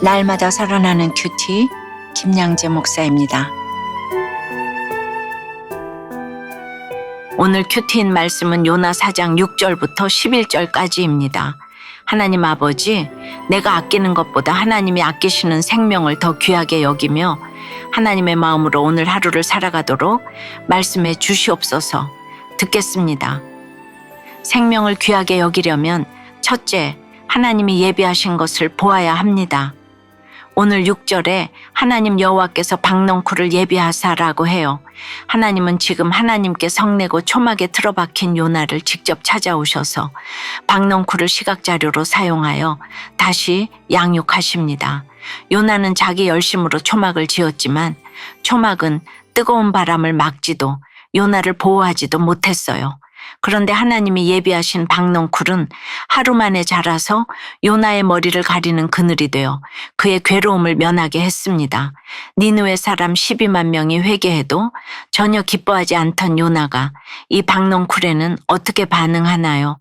날마다 살아나는 큐티 김양재 목사입니다. 오늘 큐티인 말씀은 요나 4장 6절부터 11절까지입니다. 하나님 아버지, 내가 아끼는 것보다 하나님이 아끼시는 생명을 더 귀하게 여기며 하나님의 마음으로 오늘 하루를 살아가도록 말씀해 주시옵소서. 듣겠습니다. 생명을 귀하게 여기려면 첫째, 하나님이 예비하신 것을 보아야 합니다. 오늘 6절에 하나님 여호와께서 박넝쿨을 예비하사라고 해요. 하나님은 지금 하나님께 성내고 초막에 틀어박힌 요나를 직접 찾아오셔서 박넝쿨을 시각자료로 사용하여 다시 양육하십니다. 요나는 자기 열심으로 초막을 지었지만 초막은 뜨거운 바람을 막지도 요나를 보호하지도 못했어요. 그런데 하나님이 예비하신 박넝쿨은 하루 만에 자라서 요나의 머리를 가리는 그늘이 되어 그의 괴로움을 면하게 했습니다. 니느웨 사람 12만 명이 회개해도 전혀 기뻐하지 않던 요나가 이 박넝쿨에는 어떻게 반응하나요?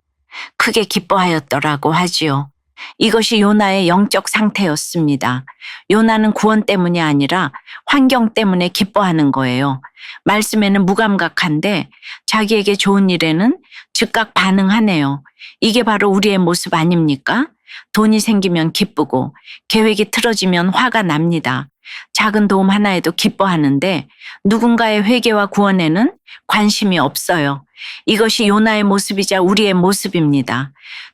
크게 기뻐하였더라고 하지요. 이것이 요나의 영적 상태였습니다. 요나는 구원 때문이 아니라 환경 때문에 기뻐하는 거예요. 말씀에는 무감각한데 자기에게 좋은 일에는 즉각 반응하네요. 이게 바로 우리의 모습 아닙니까? 돈이 생기면 기쁘고 계획이 틀어지면 화가 납니다. 작은 도움 하나에도 기뻐하는데 누군가의 회개와 구원에는 관심이 없어요. 이것이 요나의 모습이자 우리의 모습입니다.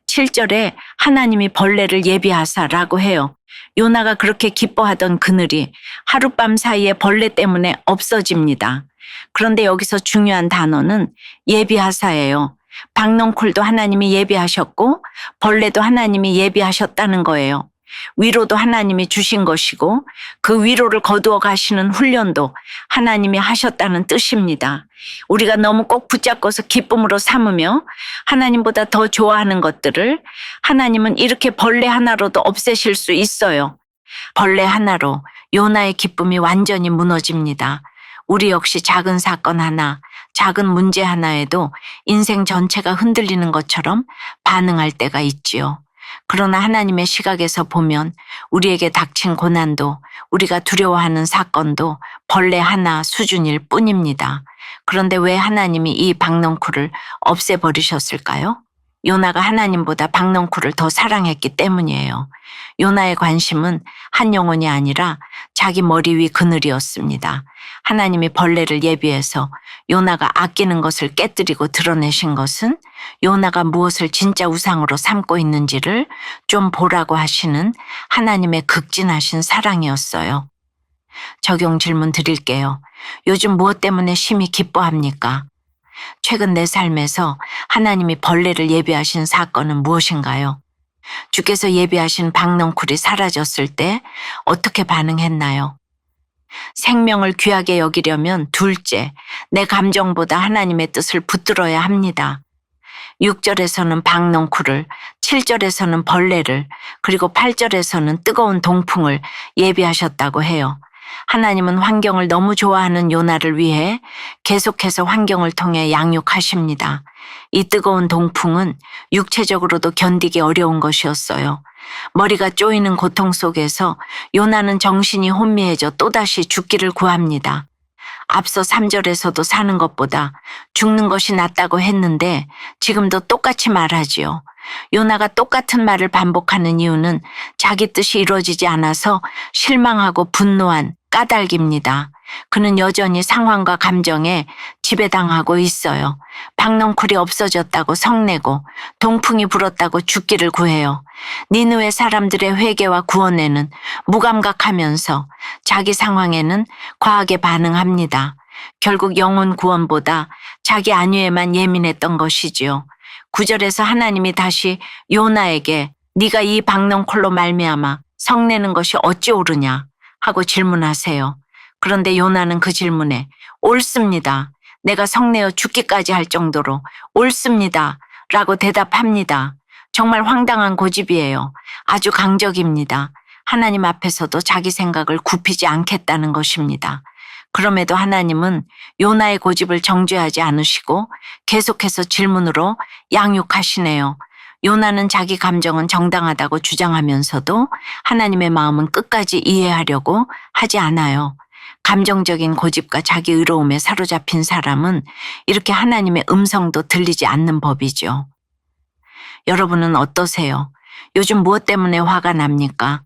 7절에 하나님이 벌레를 예비하사라고 해요. 요나가 그렇게 기뻐하던 그늘이 하룻밤 사이에 벌레 때문에 없어집니다. 그런데 여기서 중요한 단어는 예비하사예요. 박넝쿨도 하나님이 예비하셨고 벌레도 하나님이 예비하셨다는 거예요. 위로도 하나님이 주신 것이고 그 위로를 거두어 가시는 훈련도 하나님이 하셨다는 뜻입니다. 우리가 너무 꼭 붙잡고서 기쁨으로 삼으며 하나님보다 더 좋아하는 것들을 하나님은 이렇게 벌레 하나로도 없애실 수 있어요. 벌레 하나로 요나의 기쁨이 완전히 무너집니다. 우리 역시 작은 사건 하나, 작은 문제 하나에도 인생 전체가 흔들리는 것처럼 반응할 때가 있지요. 그러나 하나님의 시각에서 보면 우리에게 닥친 고난도 우리가 두려워하는 사건도 벌레 하나 수준일 뿐입니다. 그런데 왜 하나님이 이 박넝쿨을 없애버리셨을까요? 요나가 하나님보다 박넝쿨을 더 사랑했기 때문이에요. 요나의 관심은 한 영혼이 아니라 자기 머리 위 그늘이었습니다. 하나님이 벌레를 예비해서 요나가 아끼는 것을 깨뜨리고 드러내신 것은 요나가 무엇을 진짜 우상으로 삼고 있는지를 좀 보라고 하시는 하나님의 극진하신 사랑이었어요. 적용 질문 드릴게요. 요즘 무엇 때문에 심히 기뻐합니까? 최근 내 삶에서 하나님이 벌레를 예비하신 사건은 무엇인가요? 주께서 예비하신 박넝쿨이 사라졌을 때 어떻게 반응했나요? 생명을 귀하게 여기려면 둘째, 내 감정보다 하나님의 뜻을 붙들어야 합니다. 6절에서는 박넝쿨을, 7절에서는 벌레를, 그리고 8절에서는 뜨거운 동풍을 예비하셨다고 해요. 하나님은 환경을 너무 좋아하는 요나를 위해 계속해서 환경을 통해 양육하십니다. 이 뜨거운 동풍은 육체적으로도 견디기 어려운 것이었어요. 머리가 쪼이는 고통 속에서 요나는 정신이 혼미해져 또다시 죽기를 구합니다. 앞서 3절에서도 사는 것보다 죽는 것이 낫다고 했는데 지금도 똑같이 말하지요. 요나가 똑같은 말을 반복하는 이유는 자기 뜻이 이루어지지 않아서 실망하고 분노한 까닭입니다. 그는 여전히 상황과 감정에 지배당하고 있어요. 박넝쿨이 없어졌다고 성내고 동풍이 불었다고 죽기를 구해요. 니느웨 사람들의 회개와 구원에는 무감각하면서 자기 상황에는 과하게 반응합니다. 결국 영혼 구원보다 자기 안위에만 예민했던 것이지요. 9절에서 하나님이 다시 요나에게 네가 이 박넝쿨로 말미암아 성내는 것이 어찌 옳으냐 하고 질문하세요. 그런데 요나는 그 질문에 옳습니다. 내가 성내어 죽기까지 할 정도로 옳습니다. 라고 대답합니다. 정말 황당한 고집이에요. 아주 강적입니다. 하나님 앞에서도 자기 생각을 굽히지 않겠다는 것입니다. 그럼에도 하나님은 요나의 고집을 정죄하지 않으시고 계속해서 질문으로 양육하시네요. 요나는 자기 감정은 정당하다고 주장하면서도 하나님의 마음은 끝까지 이해하려고 하지 않아요. 감정적인 고집과 자기 의로움에 사로잡힌 사람은 이렇게 하나님의 음성도 들리지 않는 법이죠. 여러분은 어떠세요? 요즘 무엇 때문에 화가 납니까?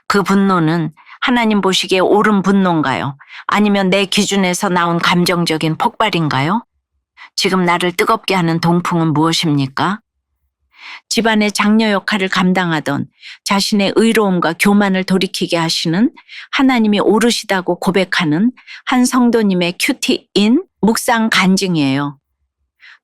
그 분노는 하나님 보시기에 옳은 분노인가요? 아니면 내 기준에서 나온 감정적인 폭발인가요? 지금 나를 뜨겁게 하는 동풍은 무엇입니까? 집안의 장녀 역할을 감당하던 자신의 의로움과 교만을 돌이키게 하시는 하나님이 오르시다고 고백하는 한 성도님의 큐티인 묵상 간증이에요.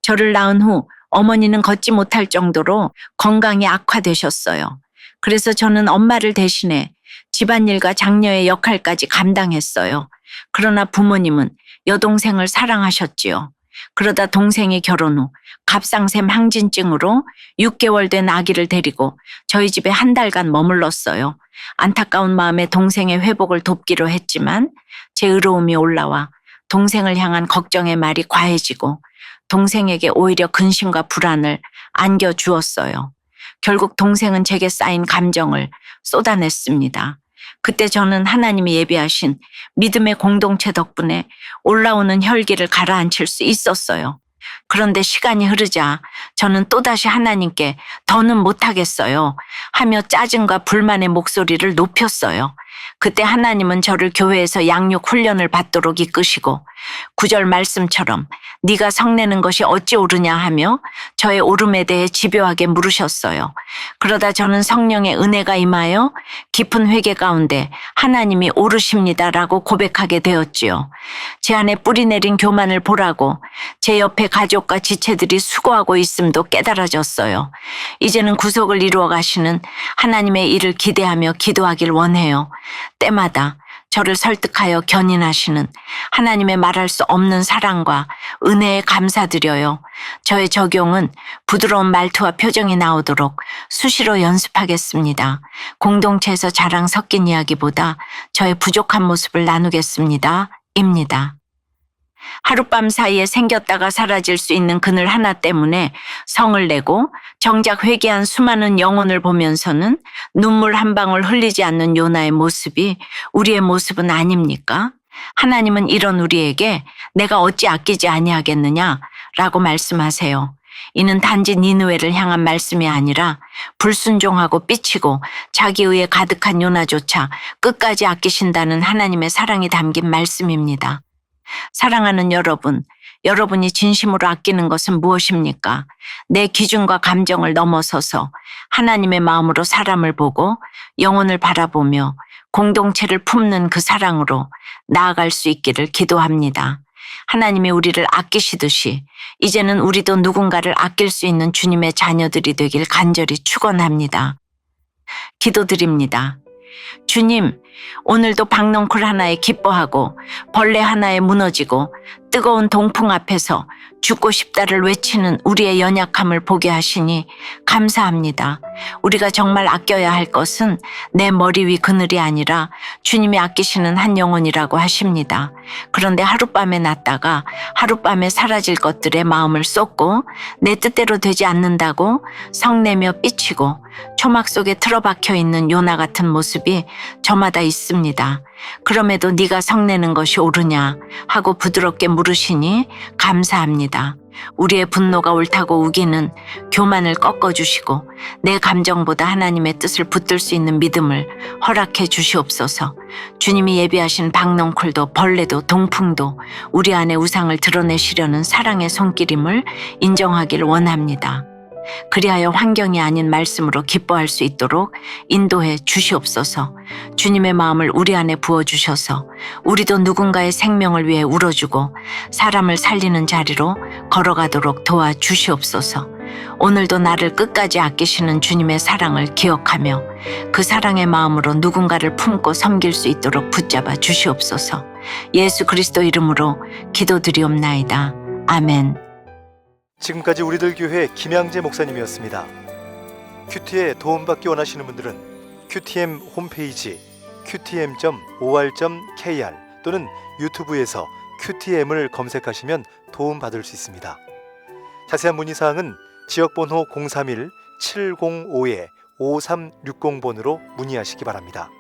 저를 낳은 후 어머니는 걷지 못할 정도로 건강이 악화되셨어요. 그래서 저는 엄마를 대신해 집안일과 장녀의 역할까지 감당했어요. 그러나 부모님은 여동생을 사랑하셨지요. 그러다 동생이 결혼 후 갑상샘 항진증으로 6개월 된 아기를 데리고 저희 집에 한 달간 머물렀어요. 안타까운 마음에 동생의 회복을 돕기로 했지만 제 의로움이 올라와 동생을 향한 걱정의 말이 과해지고 동생에게 오히려 근심과 불안을 안겨주었어요. 결국 동생은 제게 쌓인 감정을 쏟아냈습니다. 그때 저는 하나님이 예비하신 믿음의 공동체 덕분에 올라오는 혈기를 가라앉힐 수 있었어요. 그런데 시간이 흐르자 저는 또다시 하나님께 더는 못하겠어요 하며 짜증과 불만의 목소리를 높였어요. 그때 하나님은 저를 교회에서 양육 훈련을 받도록 이끄시고 9절 말씀처럼 네가 성내는 것이 어찌 옳으냐 하며 저의 옳음에 대해 집요하게 물으셨어요. 그러다 저는 성령의 은혜가 임하여 깊은 회개 가운데 하나님이 옳으십니다라고 고백하게 되었지요. 제 안에 뿌리 내린 교만을 보라고 제 옆에 가족과 지체들이 수고하고 있음도 깨달아졌어요. 이제는 구속을 이루어 가시는 하나님의 일을 기대하며 기도하길 원해요. 때마다 저를 설득하여 견인하시는 하나님의 말할 수 없는 사랑과 은혜에 감사드려요. 저의 적용은 부드러운 말투와 표정이 나오도록 수시로 연습하겠습니다. 공동체에서 자랑 섞인 이야기보다 저의 부족한 모습을 나누겠습니다. 입니다. 하룻밤 사이에 생겼다가 사라질 수 있는 그늘 하나 때문에 성을 내고 정작 회개한 수많은 영혼을 보면서는 눈물 한 방울 흘리지 않는 요나의 모습이 우리의 모습은 아닙니까? 하나님은 이런 우리에게 내가 어찌 아끼지 아니하겠느냐라고 말씀하세요. 이는 단지 니느웨를 향한 말씀이 아니라 불순종하고 삐치고 자기의에 가득한 요나조차 끝까지 아끼신다는 하나님의 사랑이 담긴 말씀입니다. 사랑하는 여러분, 여러분이 진심으로 아끼는 것은 무엇입니까? 내 기준과 감정을 넘어서서 하나님의 마음으로 사람을 보고 영혼을 바라보며 공동체를 품는 그 사랑으로 나아갈 수 있기를 기도합니다. 하나님이 우리를 아끼시듯이 이제는 우리도 누군가를 아낄 수 있는 주님의 자녀들이 되길 간절히 축원합니다. 기도드립니다. 주님, 오늘도 박넝쿨 하나에 기뻐하고 벌레 하나에 무너지고 뜨거운 동풍 앞에서 죽고 싶다를 외치는 우리의 연약함을 보게 하시니 감사합니다. 우리가 정말 아껴야 할 것은 내 머리 위 그늘이 아니라 주님이 아끼시는 한 영혼이라고 하십니다. 그런데 하룻밤에 났다가 하룻밤에 사라질 것들에 마음을 쏟고 내 뜻대로 되지 않는다고 성내며 삐치고 초막 속에 틀어박혀 있는 요나 같은 모습이 저마다 있습니다. 그럼에도 네가 성내는 것이 옳으냐 하고 부드럽게 물으시니 감사합니다. 우리의 분노가 옳다고 우기는 교만을 꺾어주시고 내 감정보다 하나님의 뜻을 붙들 수 있는 믿음을 허락해 주시옵소서. 주님이 예비하신 박넝쿨도 벌레도 동풍도 우리 안에 우상을 드러내시려는 사랑의 손길임을 인정하길 원합니다. 그리하여 환경이 아닌 말씀으로 기뻐할 수 있도록 인도해 주시옵소서. 주님의 마음을 우리 안에 부어주셔서 우리도 누군가의 생명을 위해 울어주고 사람을 살리는 자리로 걸어가도록 도와주시옵소서. 오늘도 나를 끝까지 아끼시는 주님의 사랑을 기억하며 그 사랑의 마음으로 누군가를 품고 섬길 수 있도록 붙잡아 주시옵소서. 예수 그리스도 이름으로 기도드리옵나이다. 아멘. 지금까지 우리들 교회 김양재 목사님이었습니다. 큐티에 도움받기 원하시는 분들은 QTM 홈페이지 qtm.or.kr 또는 유튜브에서 QTM을 검색하시면 도움받을 수 있습니다. 자세한 문의사항은 지역번호 705-5360번으로 문의하시기 바랍니다.